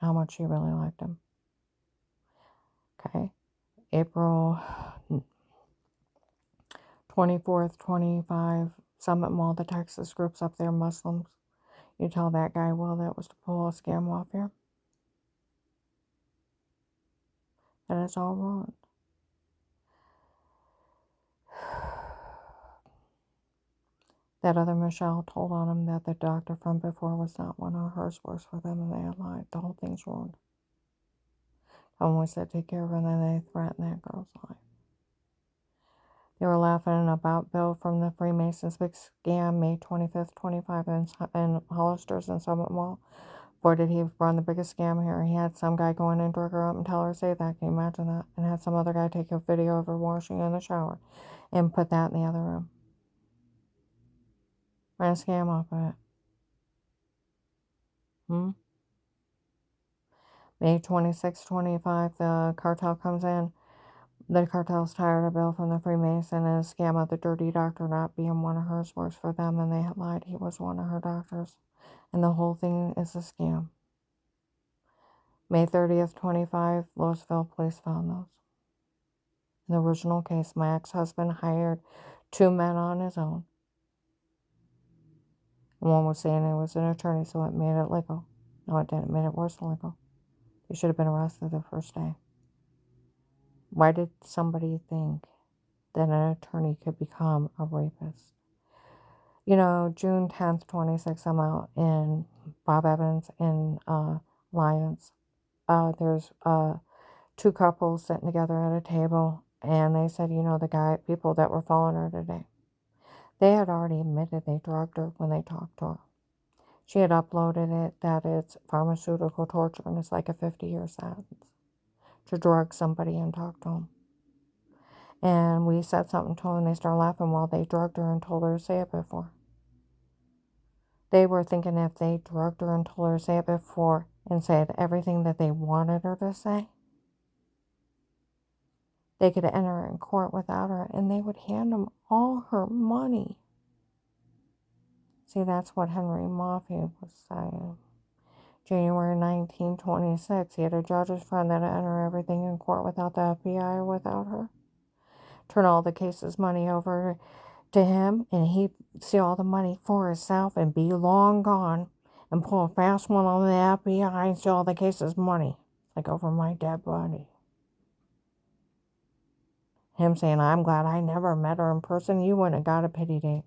how much she really liked him. Okay. April 24th, 25, Summit Mall, the Texas groups up there, Muslims. You tell that guy, well, that was to pull a scam off here. That is all wrong. That other Michelle told on him that the doctor from before was not one of hers, works for them, and they had lied. The whole thing's wrong. Someone said take care of her, and then they threatened that girl's life. They were laughing about Bill from the Freemasons' big scam, May 25th, 25, in Hollister's in Summit Mall. Boy, did he run the biggest scam here. He had some guy go in and drug her up and tell her to say that. Can you imagine that? And had some other guy take a video of her washing in the shower and put that in the other room. Ran a scam off of it. May 26, 25, the cartel comes in. The cartel's tired of Bill from the Freemason and a scam of the dirty doctor not being one of hers, works for them, and they had lied he was one of her doctors. And the whole thing is a scam. May 30th, 25, Louisville police found those. In the original case, my ex-husband hired 2 men on his own. One was saying he was an attorney, so it made it legal. No, it didn't. It made it worse illegal. He should have been arrested the first day. Why did somebody think that an attorney could become a rapist? You know, June 10th, 26, I'm out in Bob Evans in Lyons. There's 2 couples sitting together at a table, and they said, you know, people that were following her today, they had already admitted they drugged her when they talked to her. She had uploaded it that it's pharmaceutical torture, and it's like a 50-year sentence to drug somebody and talk to them. And we said something to them, and they started laughing while they drugged her and told her to say it before. They were thinking if they drugged her and told her to say it before and said everything that they wanted her to say, They could enter in court without her, and they would hand them all her money. See, that's what Henry Moffey was saying. January 1926, he had a judge's friend that would enter everything in court without the FBI or without her. Turn all the case's money over to him, and he'd see all the money for himself and be long gone and pull a fast one on the FBI and see all the case's money. Like over my dead body. Him saying, I'm glad I never met her in person. You wouldn't have got a pity date.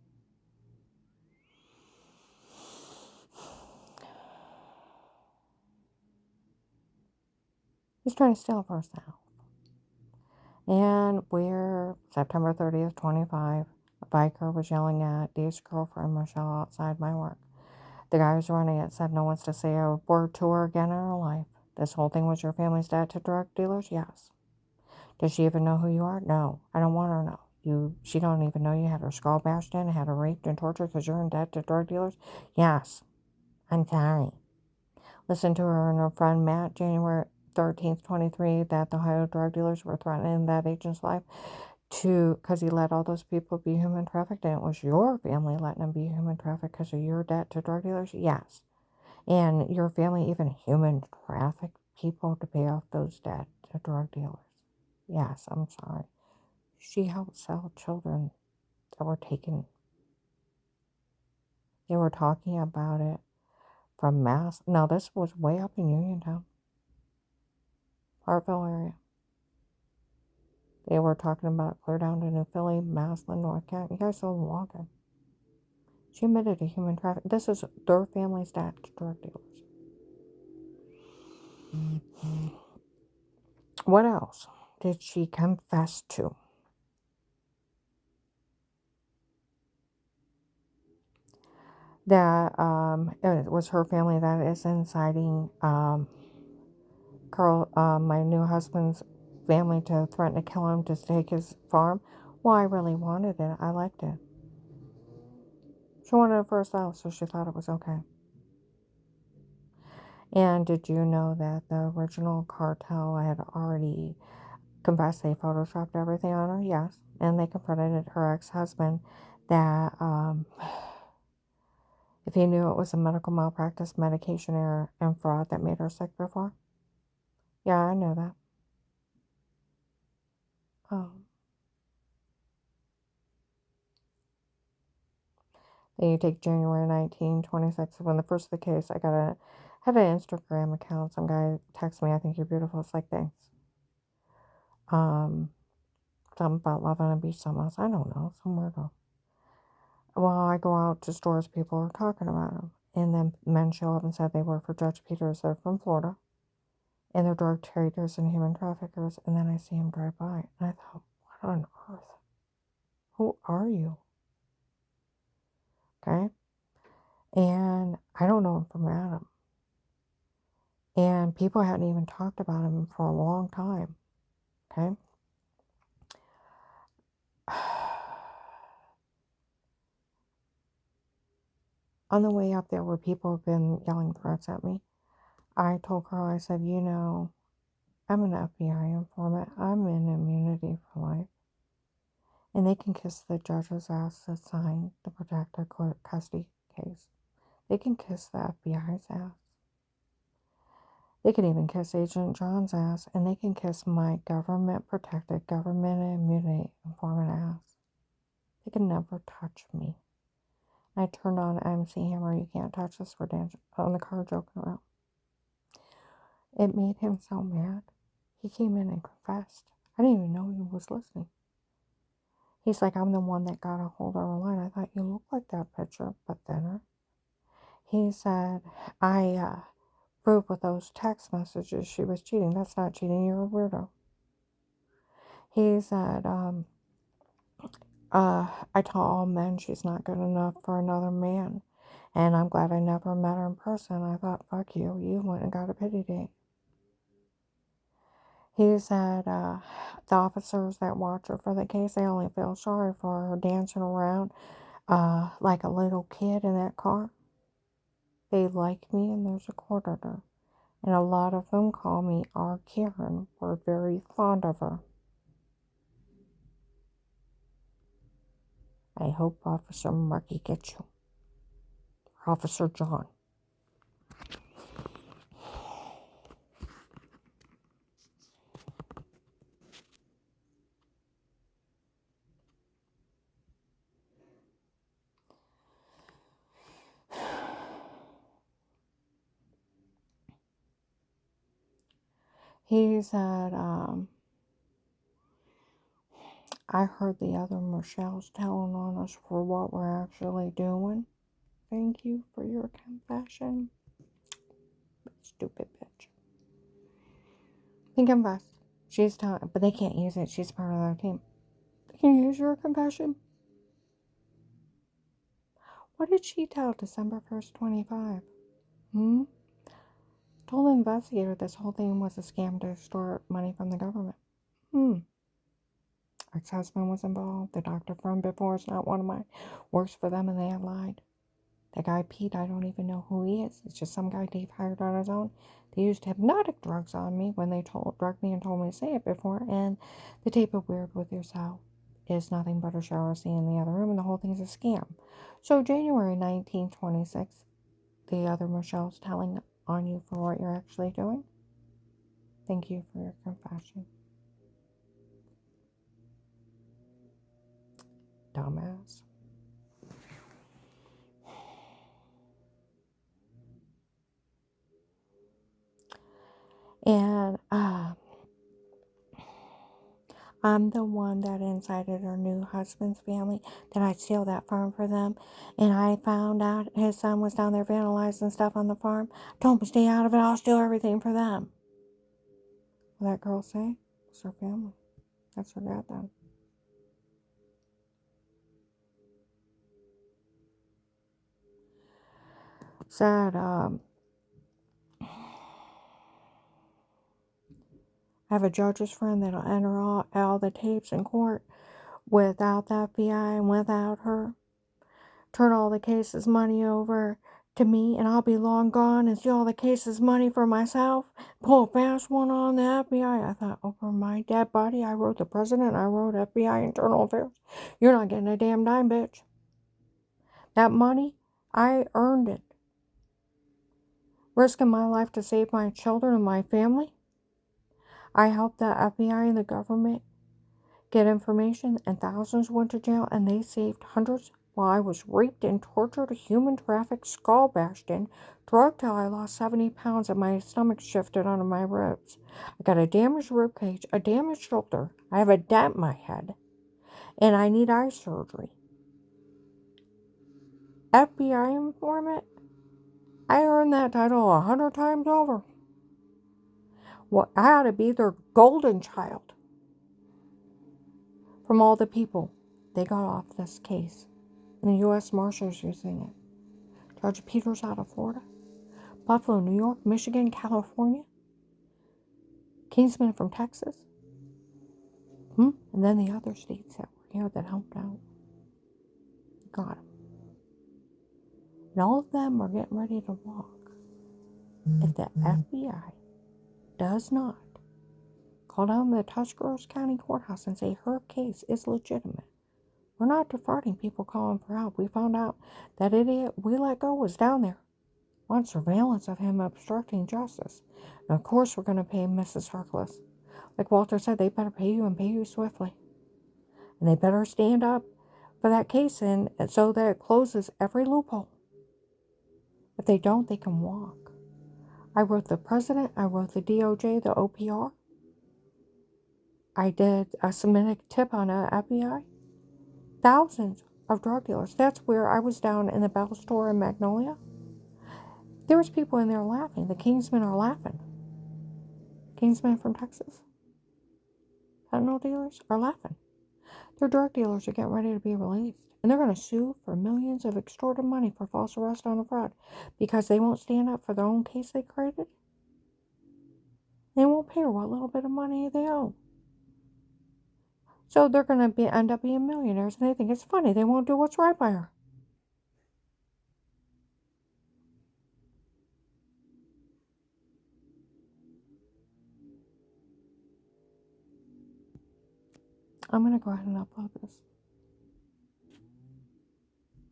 He's trying to steal for himself. And we're September 30th, 25. A biker was yelling at Dave's girlfriend, Michelle, outside my work. The guy who's running it said no one's to say a word to her again in her life. This whole thing was your family's debt to drug dealers? Yes. Does she even know who you are? No. I don't want her to know. She don't even know you had her skull bashed in, had her raped and tortured because you're in debt to drug dealers? Yes. I'm sorry. Listen to her and her friend Matt, January 13th, 23, that the Ohio drug dealers were threatening that agent's life because he let all those people be human trafficked, and it was your family letting them be human trafficked because of your debt to drug dealers? Yes. And your family even human trafficked people to pay off those debt to drug dealers? Yes, I'm sorry. She helped sell children that were taken. They were talking about it from Mass. Now, this was way up in Uniontown, Hartville area. They were talking about it clear down to New Philly, Massillon, North Kent. You guys still walking. She admitted to human trafficking. This is their family's debt to drug dealers. What else did she confess to? That it was her family that is inciting Carl, my new husband's family, to threaten to kill him to take his farm. Well, I really wanted it. I liked it. She wanted it for herself, so she thought it was okay. And did you know that the original cartel had already confessed they photoshopped everything on her? Yes. And they confronted her ex-husband that if he knew it was a medical malpractice, medication error, and fraud that made her sick before. Yeah, I know that. Then you take January 1926, when the first of the case, had an Instagram account. Some guy texted me, I think you're beautiful. It's like, thanks. Something about love on a beach, something else. I don't know, some weirdo. Well, I go out to stores, people are talking about them. And then men show up and said they work for Judge Peters. They're from Florida. And they're drug traders and human traffickers. And then I see him drive by. And I thought, what on earth? Who are you? Okay? And I don't know him from Adam. And people hadn't even talked about him for a long time. Okay? On the way up there where people have been yelling threats at me, I told Carl, I said, I'm an FBI informant. I'm in immunity for life. And they can kiss the judge's ass that signed the protective custody case. They can kiss the FBI's ass. They can even kiss Agent John's ass. And they can kiss my government-protected, government immunity informant ass. They can never touch me. I turned on MC Hammer, you can't touch us, for on the car joking around. It made him so mad. He came in and confessed. I didn't even know he was listening. He's like, I'm the one that got a hold of her line. I thought you looked like that picture, but thinner. He said, I proved with those text messages she was cheating. That's not cheating. You're a weirdo. He said, I tell all men she's not good enough for another man. And I'm glad I never met her in person. I thought, fuck you. You went and got a pity date. He said the officers that watch her for the case, they only feel sorry for her dancing around like a little kid in that car. They like me and there's a court order. And a lot of them call me our Karen. We're very fond of her. I hope Officer Markey gets you. Officer John. He said, I heard the other Michelle's telling on us for what we're actually doing. Thank you for your confession. Stupid bitch. He confessed. She's telling, but they can't use it. She's part of their team. Can you use your confession? What did she tell December 1st, 25? Told the investigator this whole thing was a scam to extort money from the government. Ex-husband was involved. The doctor from before is not one of mine. Works for them and they have lied. That guy Pete, I don't even know who he is. It's just some guy Dave hired on his own. They used hypnotic drugs on me when they drugged me and told me to say it before. And the tape of Weird With Yourself is nothing but a shower scene in the other room, and the whole thing is a scam. So January 1926, the other Michelle's telling on you for what you're actually doing. Thank you for your confession. Dumbass. And I'm the one that incited her new husband's family that I'd steal that farm for them. And I found out his son was down there vandalizing stuff on the farm. Told him to stay out of it. I'll steal everything for them. What that girl say? It's her family. That's her dad then. Said, I have a judge's friend that'll enter all the tapes in court without the FBI and without her. Turn all the cases money over to me and I'll be long gone and steal all the cases money for myself. Pull a fast one on the FBI. I thought, over my dead body, I wrote the president, I wrote FBI Internal Affairs. You're not getting a damn dime, bitch. That money, I earned it. Risking my life to save my children and my family. I helped the FBI and the government get information, and thousands went to jail, and they saved hundreds while I was raped and tortured, human trafficked, skull bashed in, drugged till I lost 70 pounds and my stomach shifted under my ribs. I got a damaged rib cage, a damaged shoulder, I have a dent in my head, and I need eye surgery. FBI informant? I earned that title 100 times over. Well, I ought to be their golden child. From all the people they got off this case. And the U.S. Marshals using it. Judge Peters out of Florida. Buffalo, New York, Michigan, California. Kingsman from Texas. And then the other states that were here that helped out. Got them. And all of them are getting ready to walk. If the FBI does not call down the Tuscarawas County Courthouse and say her case is legitimate. We're not defrauding people calling for help. We found out that idiot we let go was down there on surveillance of him obstructing justice. And of course we're going to pay Mrs. Harkless. Like Walter said, they better pay you and pay you swiftly. And they better stand up for that case and so that it closes every loophole. If they don't, they can walk. I wrote the president, I wrote the DOJ, the OPR. I did a submitted tip on a FBI. Thousands of drug dealers. That's where I was down in the Bell store in Magnolia. There was people in there laughing. The Kingsmen are laughing. Kingsmen from Texas. Fentanyl dealers are laughing. Their drug dealers are getting ready to be released. And they're going to sue for millions of extorted money for false arrest on a fraud because they won't stand up for their own case they created. They won't pay her what little bit of money they owe. So they're going to end up being millionaires, and they think it's funny. They won't do what's right by her. I'm going to go ahead and upload this.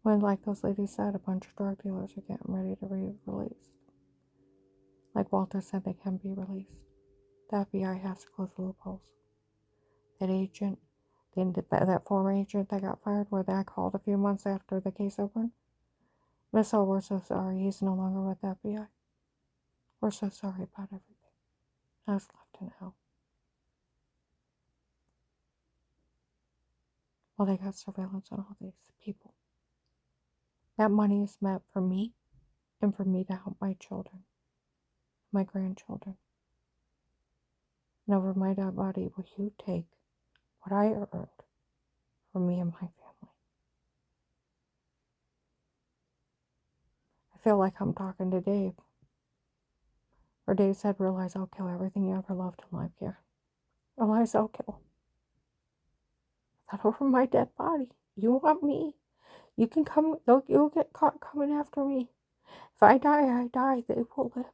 When, like those ladies said, a bunch of drug dealers are getting ready to be released. Like Walter said, they can be released. The FBI has to close the loopholes. That agent, that former agent that got fired, where that called a few months after the case opened, Miss O, we're so sorry. He's no longer with the FBI. We're so sorry about everything. I was left in hell. Well, they got surveillance on all these people. That money is meant for me and for me to help my children, my grandchildren. And over my dead body, will you take what I earned for me and my family? I feel like I'm talking to Dave. Or Dave said, realize I'll kill everything you ever loved in life, Karen. Realize I'll kill. That over my dead body. You want me? You can come, you'll get caught coming after me. If I die, I die. They will live.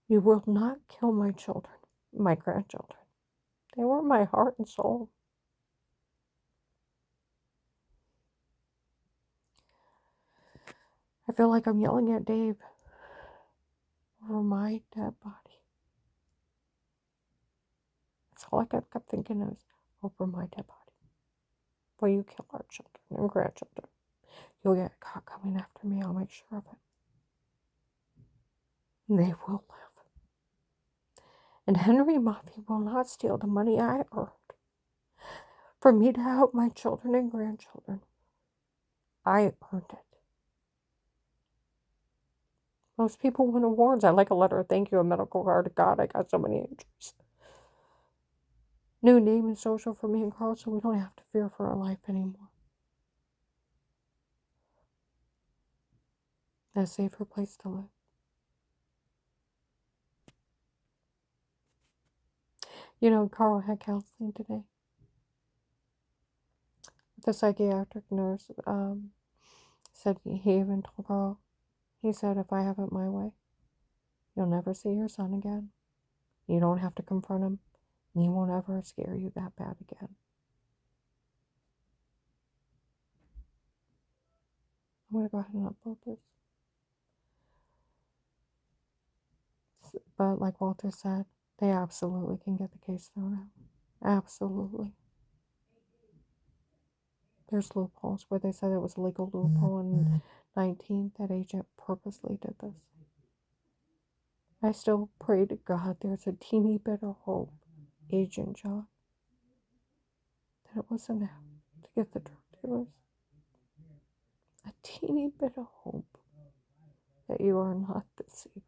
You will not kill my children, my grandchildren. They were my heart and soul. I feel like I'm yelling at Dave over my dead body. That's all I kept thinking is, over my dead body. Will you kill our children and grandchildren? You'll get caught coming after me. I'll make sure of it. And they will live. And Henry Murphy will not steal the money I earned for me to help my children and grandchildren. I earned it. Most people win awards. I like a letter of thank you, a medical card. God, I got so many injuries. New name and social for me and Carl, so we don't have to fear for our life anymore. A safer place to live. You know, Carl had counseling today. The psychiatric nurse said he even told Carl, he said, if I have it my way, you'll never see your son again. You don't have to confront him, and he won't ever scare you that bad again. I'm going to go ahead and upload this. But like Walter said, they absolutely can get the case thrown out. Absolutely. There's loopholes where they said it was a legal loophole in 19 that agent purposely did this. I still pray to God there's a teeny bit of hope, Agent John, that it wasn't him to get the drug dealers. A teeny bit of hope that you are not deceiving